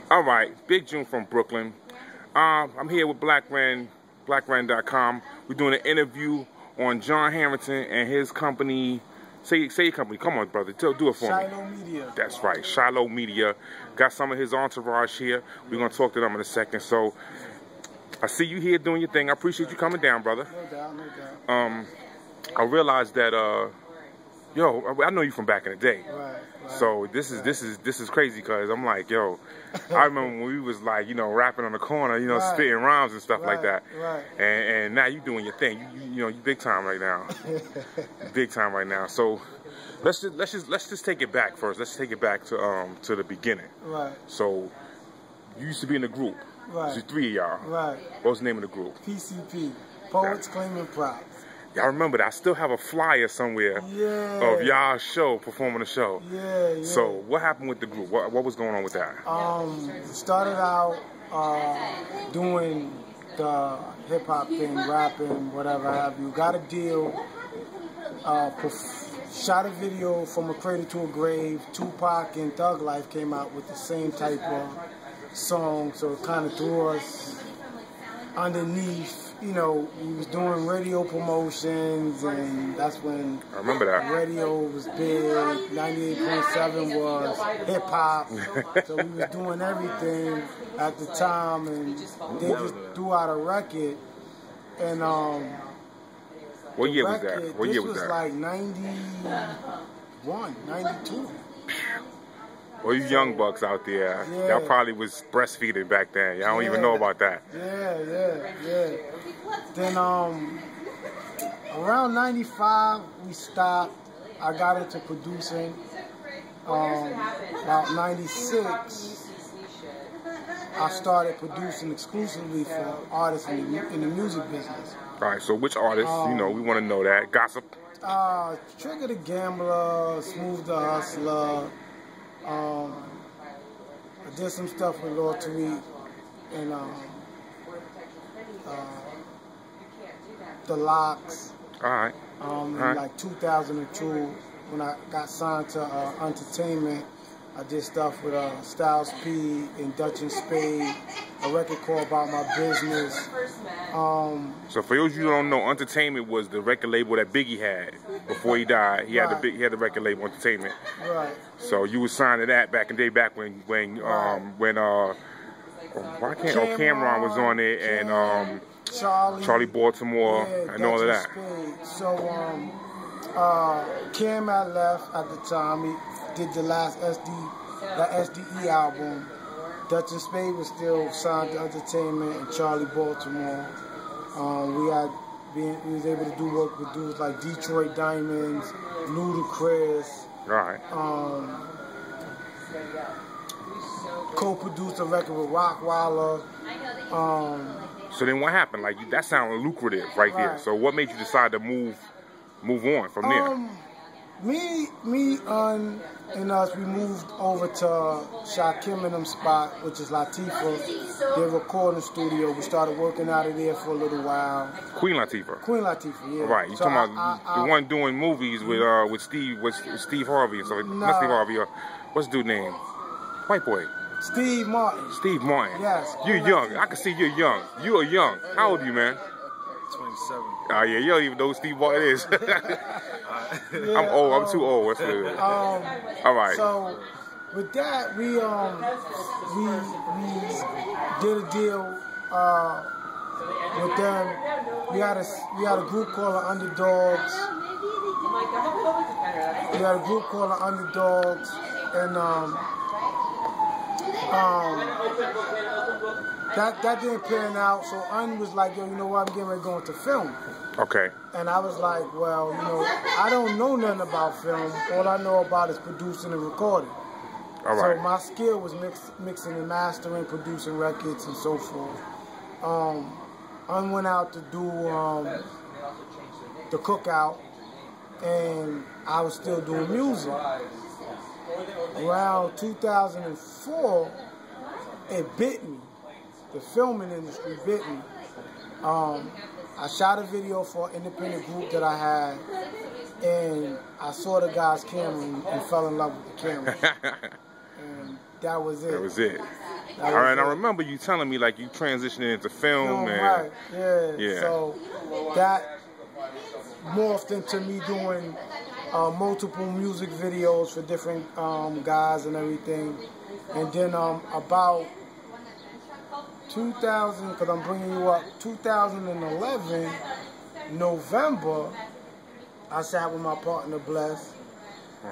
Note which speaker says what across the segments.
Speaker 1: All right, Big June from Brooklyn. I'm here with BlackRan.com. We're doing an interview on John Harrington and his company. Say your company. Come on, brother. Do it for me.
Speaker 2: Shilo Media.
Speaker 1: That's right, Shilo Media. Got some of his entourage here. We're going to talk to them in a second. So, I see you here doing your thing. I appreciate you coming down, brother.
Speaker 2: No doubt, no doubt.
Speaker 1: I realized that, I know you from back in the day.
Speaker 2: Right.
Speaker 1: So this is crazy because I'm like, yo, I remember when we was like, rapping on the corner, spitting rhymes and stuff like that.
Speaker 2: Right.
Speaker 1: And now you doing your thing. You big time right now. Big time right now. So let's just take it back first. Let's take it back to the beginning.
Speaker 2: Right.
Speaker 1: So you used to be in a group.
Speaker 2: Right.
Speaker 1: There's three of y'all.
Speaker 2: Right.
Speaker 1: What was the name of the group?
Speaker 2: PCP. Poets Claiming Props.
Speaker 1: Y'all remember that? I still have a flyer somewhere of y'all show, performing the show.
Speaker 2: Yeah.
Speaker 1: So what happened with the group? What was going on with that?
Speaker 2: Started out doing the hip hop thing, rapping, whatever have you. Got a deal. Shot a video from A Cradle to a Grave. Tupac and Thug Life came out with the same type of song, so it kind of threw us underneath. We was doing radio promotions, and that's when
Speaker 1: I remember that
Speaker 2: radio was big. 98.7 was hip hop, so we was doing everything at the time, and they just threw out a record. And
Speaker 1: what year was that? What year was that?
Speaker 2: This was like 91, 92.
Speaker 1: Well, you young bucks out there, y'all probably was breastfeeding back then. Y'all don't even know about that.
Speaker 2: Yeah. Then around 95, we stopped. I got into producing. About 96, I started producing exclusively for artists in the music business.
Speaker 1: All right, so which artists, we want to know that. Gossip?
Speaker 2: Trigger the Gambler, Smooth the Hustler. I did some stuff with Lord Tariq and The Locks.
Speaker 1: All right.
Speaker 2: In like 2002, when I got signed to Entertainment, I did stuff with Styles P and Dutch and Spade, a record called About My Business.
Speaker 1: So for those of you who don't know, Entertainment was the record label that Biggie had before he died. He had the record label Entertainment.
Speaker 2: Right.
Speaker 1: So you was signed to that back in the day, back when Cameron was on it, and Charlie Baltimore, and all of that.
Speaker 2: Spade. So Cam had left at the time. He did the last SDE album. Dutch and Spade was still signed to Entertainment, and Charlie Baltimore. We was able to do work with dudes like Detroit Diamonds, Ludacris.
Speaker 1: Right.
Speaker 2: Co-produced a record with Rockwaller.
Speaker 1: So then what happened? Like, that sounded lucrative right there. So what made you decide to move on from there?
Speaker 2: Me and us, we moved over to Shakim and them spot, which is Latifah, their recording studio. We started working out of there for a little while.
Speaker 1: Queen Latifah,
Speaker 2: yeah.
Speaker 1: Right, you talking about the one doing movies with Steve Harvey and stuff. Not Steve Harvey, what's the dude's name? White boy.
Speaker 2: Steve Martin.
Speaker 1: Steve Martin.
Speaker 2: Yes.
Speaker 1: You're young. I can see you're young. You are young. How old are you, man?
Speaker 3: 27.
Speaker 1: Oh yeah, you don't even know who Steve Martin is. I'm old. I'm too old. What's it? All right.
Speaker 2: So with that, we did a deal with them. We had a group called the Underdogs. And that didn't pan out, so Un was like, yo, you know what, I'm getting ready to go into film. Okay. And I was like, well, I don't know nothing about film. All I know about is producing and recording. All right. So my skill was mixing and mastering, producing records and so forth. Un went out to do the Cookout, and I was still doing music. Around 2004, it bit me. The filming industry bit me. I shot a video for an independent group that I had, and I saw the guy's camera and fell in love with the camera. And that was it.
Speaker 1: That was it. All right, I remember you telling me like you transitioning into film and
Speaker 2: right,
Speaker 1: yeah.
Speaker 2: So that morphed into me doing multiple music videos for different guys and everything. And then about 2000, because I'm bringing you up, 2011, November, I sat with my partner, Bless,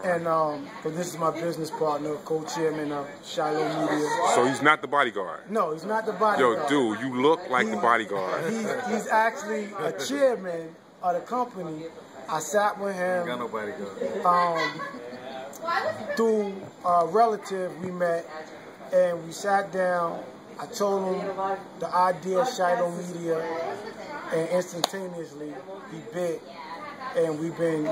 Speaker 2: and because this is my business partner, co-chairman of Shilo Media.
Speaker 1: So he's not the bodyguard?
Speaker 2: No, he's not the bodyguard.
Speaker 1: Yo, dude, you look like the bodyguard.
Speaker 2: He's actually a chairman of the company. I sat with him.
Speaker 3: Got no bodyguard.
Speaker 2: Through a relative we met, and we sat down. I told him the idea of Shilo Media, and instantaneously he bit, and we've been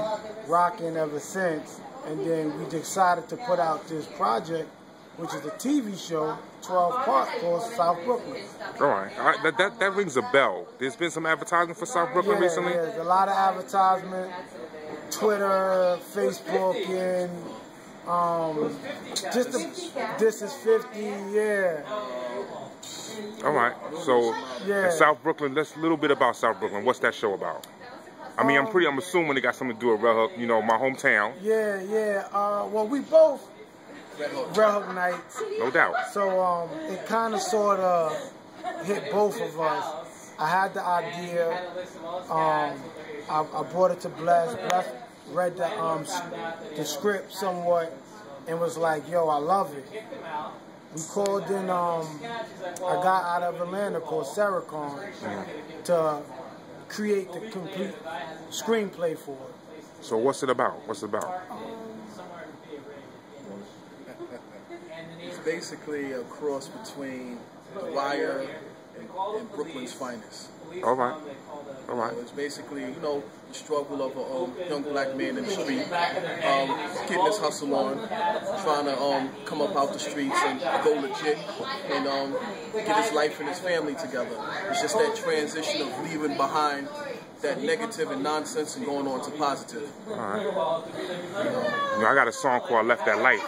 Speaker 2: rocking ever since. And then we decided to put out this project, which is a TV show, 12-part, called South Brooklyn.
Speaker 1: All right, that rings a bell. There's been some advertising for South Brooklyn recently?
Speaker 2: Yeah, there's a lot of advertisement, Twitter, Facebook, and this is 50, yeah.
Speaker 1: All right, so South Brooklyn, let's a little bit about South Brooklyn. What's that show about? I mean, I'm assuming it got something to do with Red Hook, you know, my hometown.
Speaker 2: Yeah. Well, we both Red Hook Nights.
Speaker 1: No doubt.
Speaker 2: So it kind of sort of hit both of us. I had the idea. I brought it to Bless. Bless read the script somewhat and was like, "Yo, I love it." We called in a guy out of Atlanta called Saracon to create the complete screenplay for it.
Speaker 1: So what's it about? What's it about?
Speaker 3: It's basically a cross between The Wire and Brooklyn's finest.
Speaker 1: All right.
Speaker 3: It's basically, you know, the struggle of a young black man in the street, getting his hustle on, trying to come up out the streets and go legit, and get his life and his family together. It's just that transition of leaving behind that negative and nonsense and going on to positive.
Speaker 1: All right. You know, I got a song called "Left That Life."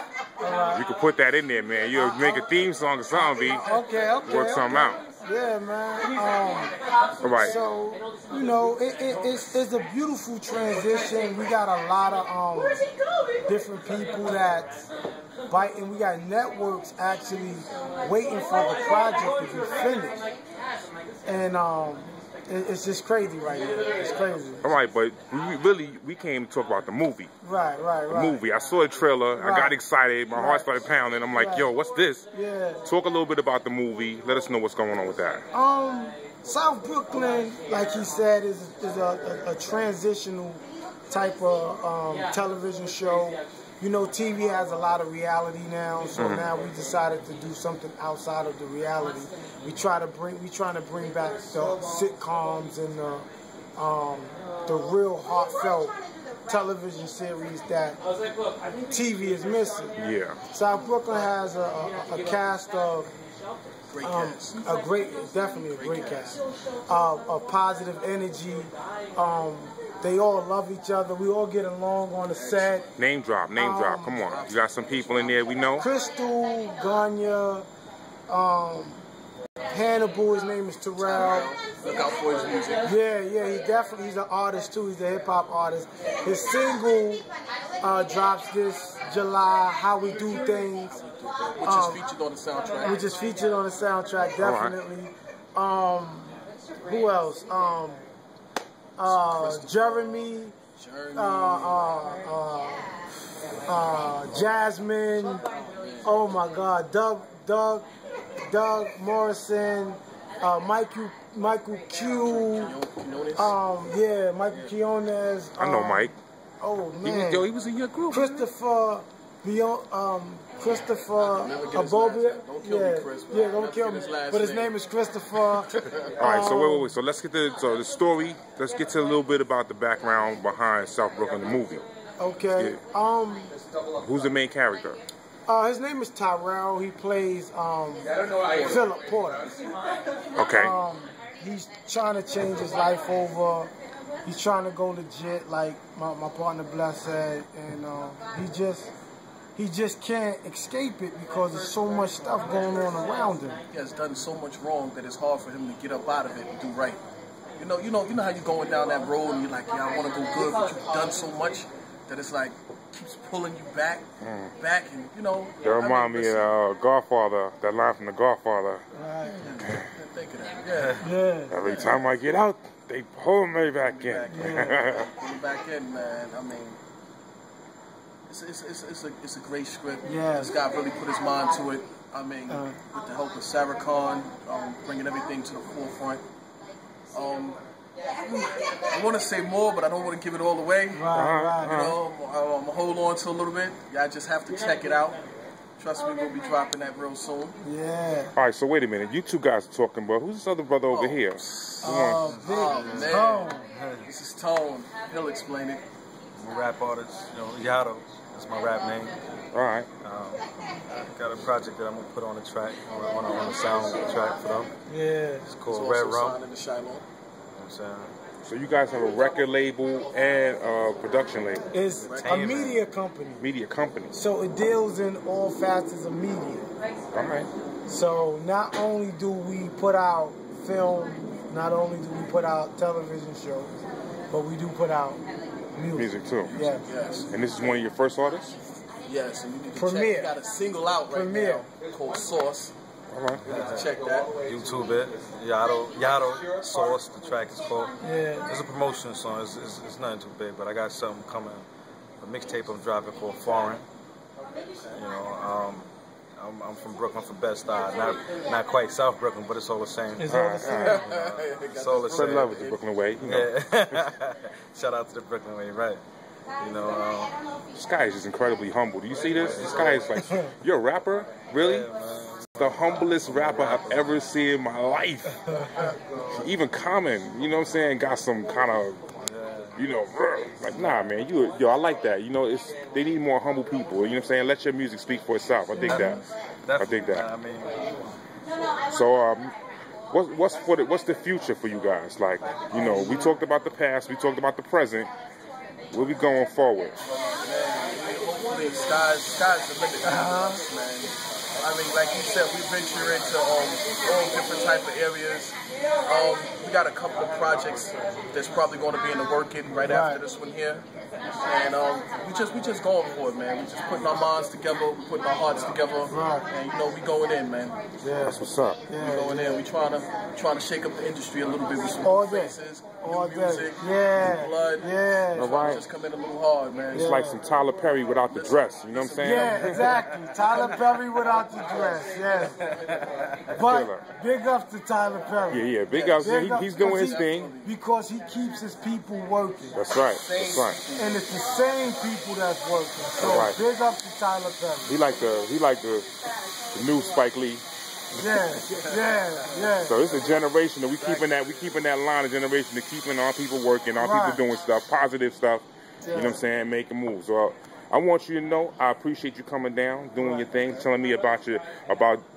Speaker 1: You could put that in there, man. You'll make a theme song or something, B.
Speaker 2: Okay.
Speaker 1: Work something out.
Speaker 2: Yeah, man.
Speaker 1: All right.
Speaker 2: So, you know, it's a beautiful transition. We got a lot of different people that bite, and we got networks actually waiting for the project to be finished. And it's just crazy right now. It's crazy.
Speaker 1: All right, but we came to talk about the movie.
Speaker 2: Right.
Speaker 1: The movie. I saw the trailer. I got excited. My heart started pounding. I'm like, yo, what's this?
Speaker 2: Yeah.
Speaker 1: Talk a little bit about the movie. Let us know what's going on with that.
Speaker 2: South Brooklyn, like he said, is a transitional type of television show. You know, TV has a lot of reality now, so now we decided to do something outside of the reality. We're trying to bring back the sitcoms and the real heartfelt television series that TV is missing.
Speaker 1: Yeah.
Speaker 2: South Brooklyn has a cast of definitely a great cast of positive energy. They all love each other. We all get along on the set.
Speaker 1: Name drop. Come on. You got some people in there we know?
Speaker 2: Crystal, Ganya, Hannibal, his name is Terrell.
Speaker 3: Look out for his music.
Speaker 2: Yeah, he's an artist too. He's a hip-hop artist. His single drops this July, How We Do Things.
Speaker 3: Which is featured on the soundtrack.
Speaker 2: Which is featured on the soundtrack, definitely. Who else? Jeremy, Jasmine, oh my God, Doug Morrison, Michael Q, Michael Quinones.
Speaker 1: I know Mike.
Speaker 2: Oh man,
Speaker 1: he was in your group.
Speaker 2: Christopher Abobia. Don't kill me. But his name is Christopher.
Speaker 1: All right, so wait. So let's get to the story. Let's get to a little bit about the background behind South Brooklyn, the movie.
Speaker 2: Okay.
Speaker 1: Yeah. Who's the main character?
Speaker 2: His name is Tyrell. He plays Philip Porter.
Speaker 1: Okay.
Speaker 2: He's trying to change his life over. He's trying to go legit, like my partner Bless said, and he just can't escape it because there's so much stuff going on around him.
Speaker 3: He has done so much wrong that it's hard for him to get up out of it and do right. You know how you're going down that road and you're like, yeah, I want to go good, but you've done so much that it's like keeps pulling you back, and you know.
Speaker 1: That remind me of Godfather, that line from the Godfather.
Speaker 2: Right.
Speaker 3: Think of that. Yeah.
Speaker 1: Every time I get out, they pull me back in.
Speaker 3: Pull me back in, man. I mean, it's a great script.
Speaker 2: Yeah.
Speaker 3: This guy really put his mind to it. I mean, with the help of Sarah Khan, bringing everything to the forefront. I want to say more, but I don't want to give it all away.
Speaker 2: Right.
Speaker 3: You know, I'm going to hold on to a little bit. Y'all just have to check it out. Trust me, we'll be dropping that real soon.
Speaker 2: Yeah.
Speaker 1: All right, so wait a minute. You two guys are talking about, who's this other brother over here?
Speaker 2: Big
Speaker 3: Tone. This is Tone. He'll explain it.
Speaker 4: I'm a rap artist, you know, Yado. That's my rap name.
Speaker 1: All right.
Speaker 4: Got a project that I'm going to put on the track. I want to sound track for them.
Speaker 2: Yeah.
Speaker 4: It's called Red Rum.
Speaker 3: In the Shilo.
Speaker 1: So you guys have a record label and a production label.
Speaker 2: It's a media company.
Speaker 1: Media company.
Speaker 2: So it deals in all facets of media.
Speaker 1: All right.
Speaker 2: So not only do we put out film, not only do we put out television shows, but we do put out music.
Speaker 1: Music too.
Speaker 2: Yeah.
Speaker 3: Yes.
Speaker 1: And this is one of your first artists?
Speaker 3: Yes, and you need to
Speaker 2: Premiere.
Speaker 3: check. We got a single out right now called Sauce.
Speaker 1: All right.
Speaker 3: You need to check that.
Speaker 4: YouTube it. Yado Sauce, the track is called.
Speaker 2: Yeah.
Speaker 4: It's a promotion song. It's nothing too big, but I got something coming. A mixtape I'm dropping called Foreign. You know, I'm from Brooklyn, from Bed-Stuy. Not quite South Brooklyn, but it's all the same.
Speaker 2: It's all the same.
Speaker 4: It's all the same.
Speaker 1: Spread love with the Brooklyn way. You know.
Speaker 4: Yeah. Shout out to the Brooklyn way, right? You know,
Speaker 1: This guy is just incredibly humble. Do you see this? This guy is like, you're a rapper? Really?
Speaker 4: Yeah,
Speaker 1: the humblest rapper I've ever seen in my life. Even Common, you know what I'm saying, got some kind of, you know, like, nah, man, yo, I like that. You know, they need more humble people. You know what I'm saying? Let your music speak for itself. I dig that. I dig that.
Speaker 4: I mean,
Speaker 1: so, what's the future for you guys? Like, you know, we talked about the past, we talked about the present. Where we going forward?
Speaker 3: Hopefully, sky's the limit, man. I mean, like you said, we venture into all different type of areas. We got a couple of projects that's probably going to be in the working right after this one here, and we just going for it, man. We just putting our minds together, putting our hearts together, and you know we going in, man.
Speaker 2: Yeah,
Speaker 1: that's what's up.
Speaker 2: Yeah,
Speaker 3: we going in. We trying to shake up the industry a little bit with some
Speaker 2: all
Speaker 3: faces,
Speaker 2: all
Speaker 3: new music,
Speaker 2: yeah,
Speaker 3: new blood.
Speaker 2: Yeah,
Speaker 1: all right.
Speaker 3: Just come in a little hard, man.
Speaker 1: It's like some Tyler Perry without the dress. You know what I'm saying?
Speaker 2: Yeah, exactly. Tyler Perry without the dress. Yes. But big ups to Tyler Perry.
Speaker 1: Yeah, big ups. He's doing his thing
Speaker 2: because he keeps his people working.
Speaker 1: That's right. That's right.
Speaker 2: And it's the same people that's working. So big up to Tyler Perry.
Speaker 1: He like the new Spike Lee.
Speaker 2: Yeah.
Speaker 1: So it's a generation that we keeping that line of generation of keeping our people working, our people doing stuff, positive stuff. You know what I'm saying? Making moves. So I want you to know I appreciate you coming down, doing your thing, telling me about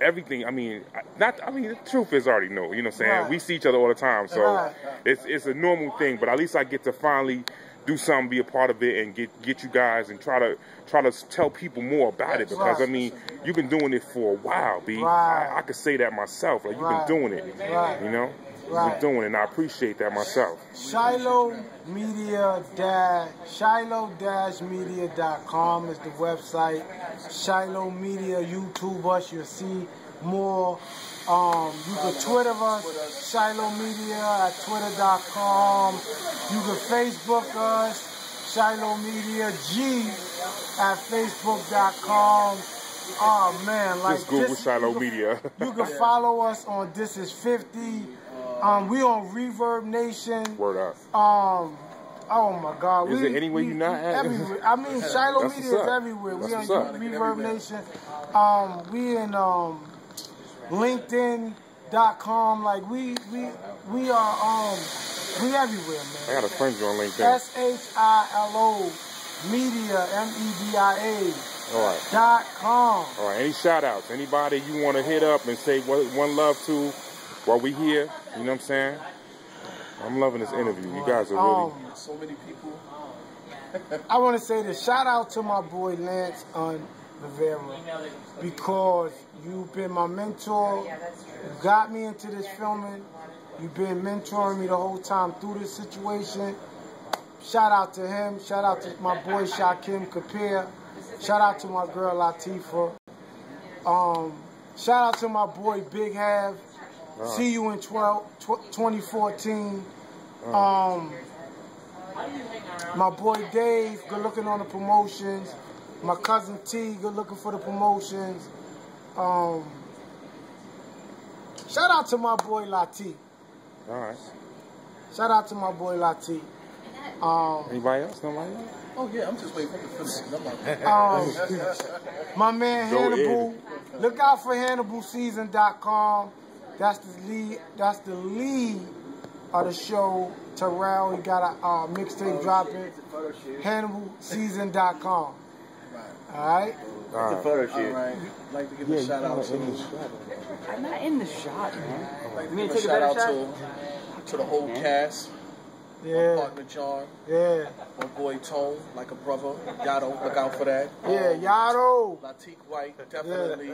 Speaker 1: everything. I mean, the truth is I already know. You know what I'm saying? We see each other all the time, so it's a normal thing. But at least I get to finally do something, be a part of it, and get you guys and try to tell people more about it, because I mean you've been doing it for a while, B. I could say that myself. Like you've been doing it, you know. You've been doing it, and I appreciate that myself.
Speaker 2: Shilo-media.com is the website. Shilo Media, YouTube us, you'll see more. You can Twitter us, Shilo Media at twitter.com. You can Facebook us, Shilo Media G at facebook.com. Oh man, like
Speaker 1: just Google Shilo Media.
Speaker 2: You can follow us on This Is 50. We on Reverb Nation.
Speaker 1: Word up.
Speaker 2: Oh my God.
Speaker 1: Is there anywhere you not at?
Speaker 2: Everywhere. I mean, Shilo Media is everywhere. We on Reverb Nation. We in LinkedIn.com. Like we are we everywhere, man.
Speaker 1: I got a friend on LinkedIn.
Speaker 2: SHILO Media MEDIA.
Speaker 1: All right.
Speaker 2: .com.
Speaker 1: All right. Any shout outs? Anybody you want to hit up and say one love to while we here? You know what I'm saying? I'm loving this interview. You guys are really
Speaker 3: so many people.
Speaker 2: I want to say this. Shout out to my boy Lance on Rivera, because you've been my mentor. You got me into this filming. You've been mentoring me the whole time through this situation. Shout out to him. Shout out to my boy Shakim Kapir. Shout out to my girl Latifah. Shout out to my boy Big Hav. See you in 2014. My boy Dave, good looking on the promotions. My cousin T, good looking for the promotions. Shout out to my boy Latif.
Speaker 1: Alright.
Speaker 2: Shout out to my boy Latif.
Speaker 1: Anybody else? Nobody else?
Speaker 3: Oh yeah, I'm just waiting for the finish.
Speaker 2: My man Hannibal. Look out for HannibalSeason.com. That's the lead of the show. Terrell, he got a mixtape dropping. HannibalSeason.com. Alright?
Speaker 5: It's a photo shoot.
Speaker 3: Alright. I'd like to give a shout out to.
Speaker 5: I'm not in the shot, man.
Speaker 3: I'd like to give a shout out to the whole cast.
Speaker 2: Yeah.
Speaker 3: My partner John.
Speaker 2: Yeah.
Speaker 3: My boy Tone, like a brother. Yado, look out for that.
Speaker 2: Yeah, Yado.
Speaker 3: Latif White, definitely.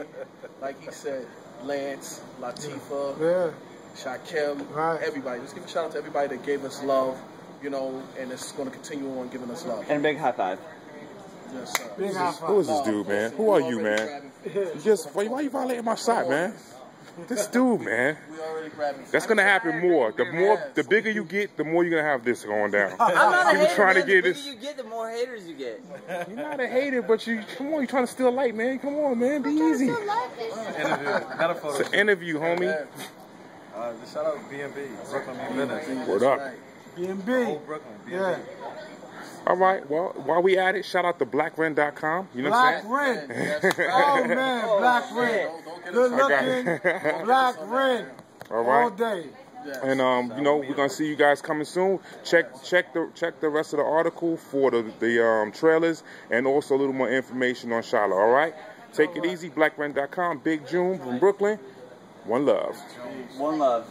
Speaker 3: Like he said, Lance, Latifah, Shakim, everybody. Just give a shout out to everybody that gave us love, you know, and it's going to continue on giving us love.
Speaker 5: And a big high five.
Speaker 3: Yes, sir.
Speaker 2: Big high five.
Speaker 1: Who is this dude, man? Who are you, man? Why you violating my shot, man? This dude, man. That's gonna happen more. The bigger you get, the more you're gonna have this going down.
Speaker 5: I'm not a hater,
Speaker 1: trying to get
Speaker 5: the
Speaker 1: this.
Speaker 5: bigger you get, the more haters you get.
Speaker 1: You're not a hater, but come on, you're trying to steal light, man. Come on, man, be easy. It's an interview, homie.
Speaker 4: Shout out B&B, Brooklyn Business.
Speaker 1: What up?
Speaker 2: B&B.
Speaker 4: Brooklyn, B&B.
Speaker 2: Yeah.
Speaker 1: All right, well, while we at it, shout out to BlackRent.com. You know what I'm saying?
Speaker 2: Oh, man, Black Rent. Good looking, Black Rent.
Speaker 1: All right.
Speaker 2: All day.
Speaker 1: And you know, we're gonna see you guys coming soon. Check the rest of the article for the trailers and also a little more information on Shilo. All right. Take it easy. BlackRent.com. Big June from Brooklyn. One love.
Speaker 5: One love.